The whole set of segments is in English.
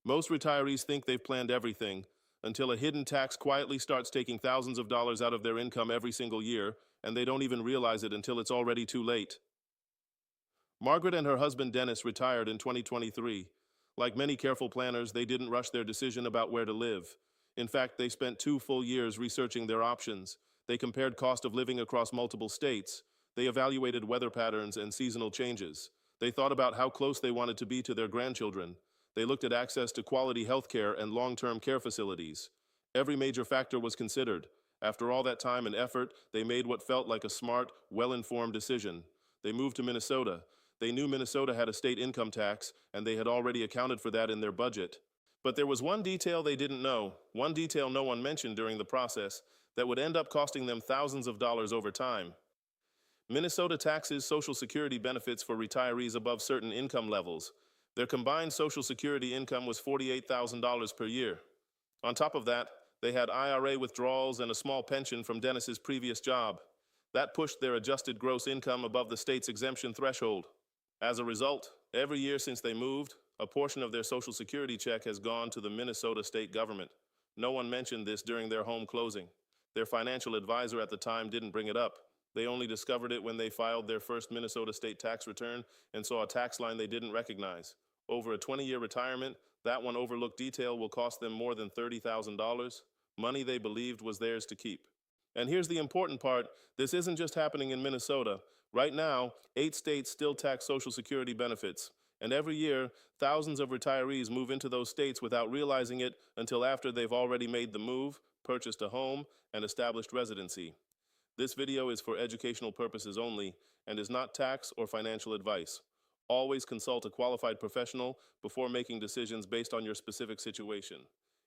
Most retirees think they've planned everything until a hidden tax quietly starts taking thousands of dollars out of their income every single year, and they don't even realize it until it's already too late. Margaret and her husband Dennis retired in 2023. Like many careful planners, they didn't rush their decision about where to live. In fact, they spent 2 full years researching their options. They compared cost of living across multiple states. They evaluated weather patterns and seasonal changes. They thought about how close they wanted to be to their grandchildren. They looked at access to quality health care and long-term care facilities. Every major factor was considered. After all that time and effort, they made what felt like a smart, well-informed decision. They moved to Minnesota. They knew Minnesota had a state income tax, and they had already accounted for that in their budget. But there was one detail they didn't know, one detail no one mentioned during the process, that would end up costing them thousands of dollars over time. Minnesota taxes Social Security benefits for retirees above certain income levels. Their combined Social Security income was $48,000 per year. On top of that, they had IRA withdrawals and a small pension from Dennis's previous job. That pushed their adjusted gross income above the state's exemption threshold. As a result, every year since they moved, a portion of their Social Security check has gone to the Minnesota state government. No one mentioned this during their home closing. Their financial advisor at the time didn't bring it up. They only discovered it when they filed their first Minnesota state tax return and saw a tax line they didn't recognize. Over a 20-year retirement, that one overlooked detail will cost them more than $30,000, money they believed was theirs to keep. And here's the important part, this isn't just happening in Minnesota. Right now, 8 states still tax Social Security benefits. And every year, thousands of retirees move into those states without realizing it until after they've already made the move, purchased a home, and established residency. This video is for educational purposes only and is not tax or financial advice. Always consult a qualified professional before making decisions based on your specific situation.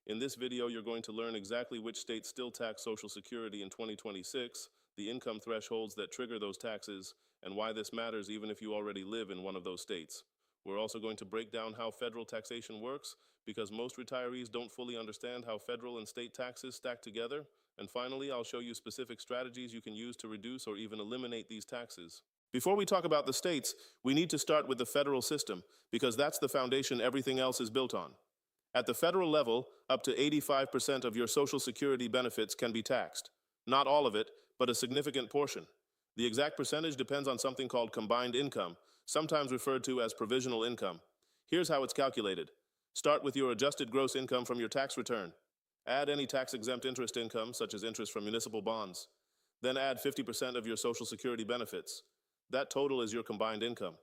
In this video, you're going to learn exactly which states still tax Social Security in 2026, the income thresholds that trigger those taxes, and why this matters even if you already live in one of those states. We're also going to break down how federal taxation works, because most retirees don't fully understand how federal and state taxes stack together. And finally, I'll show you specific strategies you can use to reduce or even eliminate these taxes. Before we talk about the states, we need to start with the federal system, because that's the foundation everything else is built on. At the federal level, up to 85% of your Social Security benefits can be taxed. Not all of it, but a significant portion. The exact percentage depends on something called combined income, sometimes referred to as provisional income. Here's how it's calculated. Start with your adjusted gross income from your tax return. Add any tax-exempt interest income, such as interest from municipal bonds. Then add 50% of your Social Security benefits. That total is your combined income.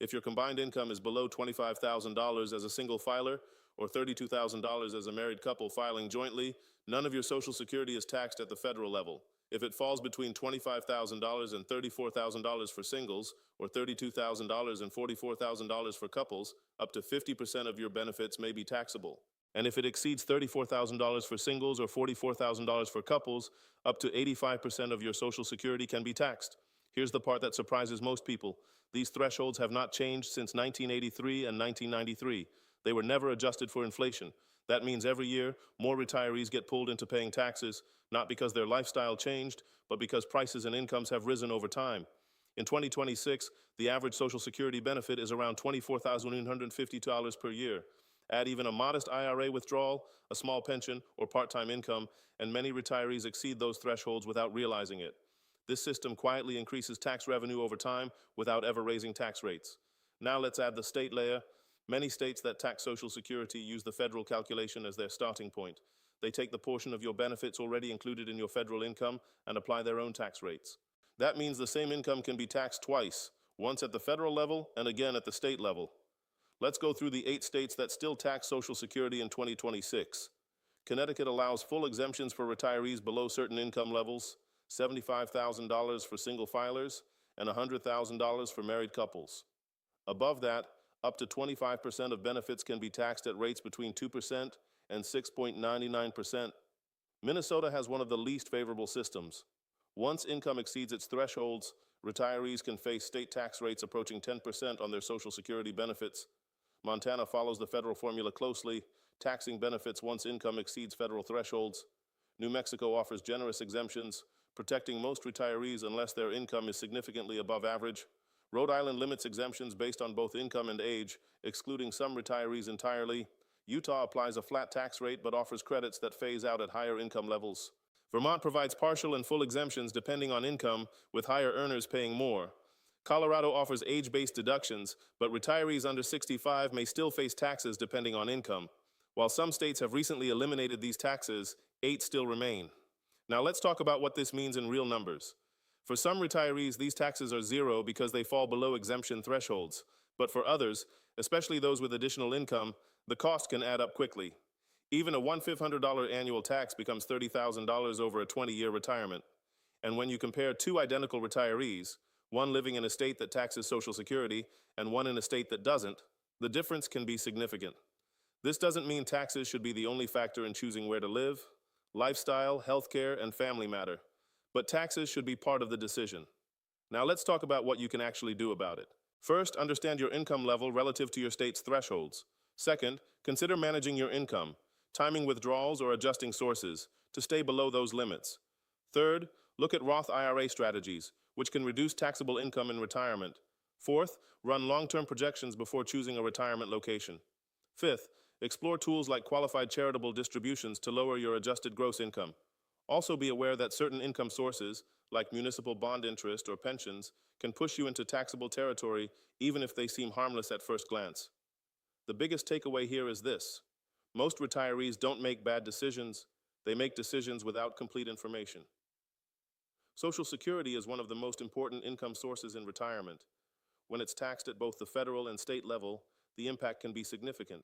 If your combined income is below $25,000 as a single filer or $32,000 as a married couple filing jointly, none of your Social Security is taxed at the federal level. If it falls between $25,000 and $34,000 for singles, or $32,000 and $44,000 for couples, up to 50% of your benefits may be taxable. And if it exceeds $34,000 for singles or $44,000 for couples, up to 85% of your Social Security can be taxed. Here's the part that surprises most people. These thresholds have not changed since 1983 and 1993. They were never adjusted for inflation. That means every year, more retirees get pulled into paying taxes, not because their lifestyle changed, but because prices and incomes have risen over time. In 2026, the average Social Security benefit is around $24,150 per year. Add even a modest IRA withdrawal, a small pension, or part-time income, and many retirees exceed those thresholds without realizing it. This system quietly increases tax revenue over time without ever raising tax rates. Now let's add the state layer. Many states that tax Social Security use the federal calculation as their starting point. They take the portion of your benefits already included in your federal income and apply their own tax rates. That means the same income can be taxed twice, once at the federal level and again at the state level. Let's go through the 8 states that still tax Social Security in 2026. Connecticut allows full exemptions for retirees below certain income levels, $75,000 for single filers, and $100,000 for married couples. Above that, up to 25% of benefits can be taxed at rates between 2% and 6.99%. Minnesota has one of the least favorable systems. Once income exceeds its thresholds, retirees can face state tax rates approaching 10% on their Social Security benefits. Montana follows the federal formula closely, taxing benefits once income exceeds federal thresholds. New Mexico offers generous exemptions, protecting most retirees unless their income is significantly above average. Rhode Island limits exemptions based on both income and age, excluding some retirees entirely. Utah applies a flat tax rate but offers credits that phase out at higher income levels. Vermont provides partial and full exemptions depending on income, with higher earners paying more. Colorado offers age-based deductions, but retirees under 65 may still face taxes depending on income. While some states have recently eliminated these taxes, 8 still remain. Now let's talk about what this means in real numbers. For some retirees, these taxes are zero because they fall below exemption thresholds. But for others, especially those with additional income, the cost can add up quickly. Even a $1,500 annual tax becomes $30,000 over a 20-year retirement. And when you compare two identical retirees, one living in a state that taxes Social Security and one in a state that doesn't, the difference can be significant. This doesn't mean taxes should be the only factor in choosing where to live. Lifestyle, healthcare, and family matter. But taxes should be part of the decision. Now let's talk about what you can actually do about it. First, understand your income level relative to your state's thresholds. Second, consider managing your income, timing withdrawals or adjusting sources to stay below those limits. Third, look at Roth IRA strategies, which can reduce taxable income in retirement. Fourth, run long-term projections before choosing a retirement location. Fifth, explore tools like qualified charitable distributions to lower your adjusted gross income. Also be aware that certain income sources, like municipal bond interest or pensions, can push you into taxable territory even if they seem harmless at first glance. The biggest takeaway here is this: most retirees don't make bad decisions, they make decisions without complete information. Social Security is one of the most important income sources in retirement. When it's taxed at both the federal and state level, the impact can be significant.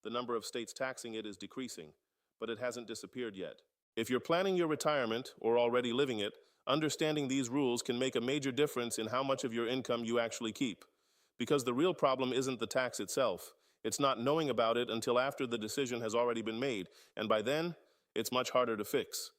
The number of states taxing it is decreasing, but it hasn't disappeared yet. If you're planning your retirement or already living it, understanding these rules can make a major difference in how much of your income you actually keep. Because the real problem isn't the tax itself. It's not knowing about it until after the decision has already been made, and by then, it's much harder to fix.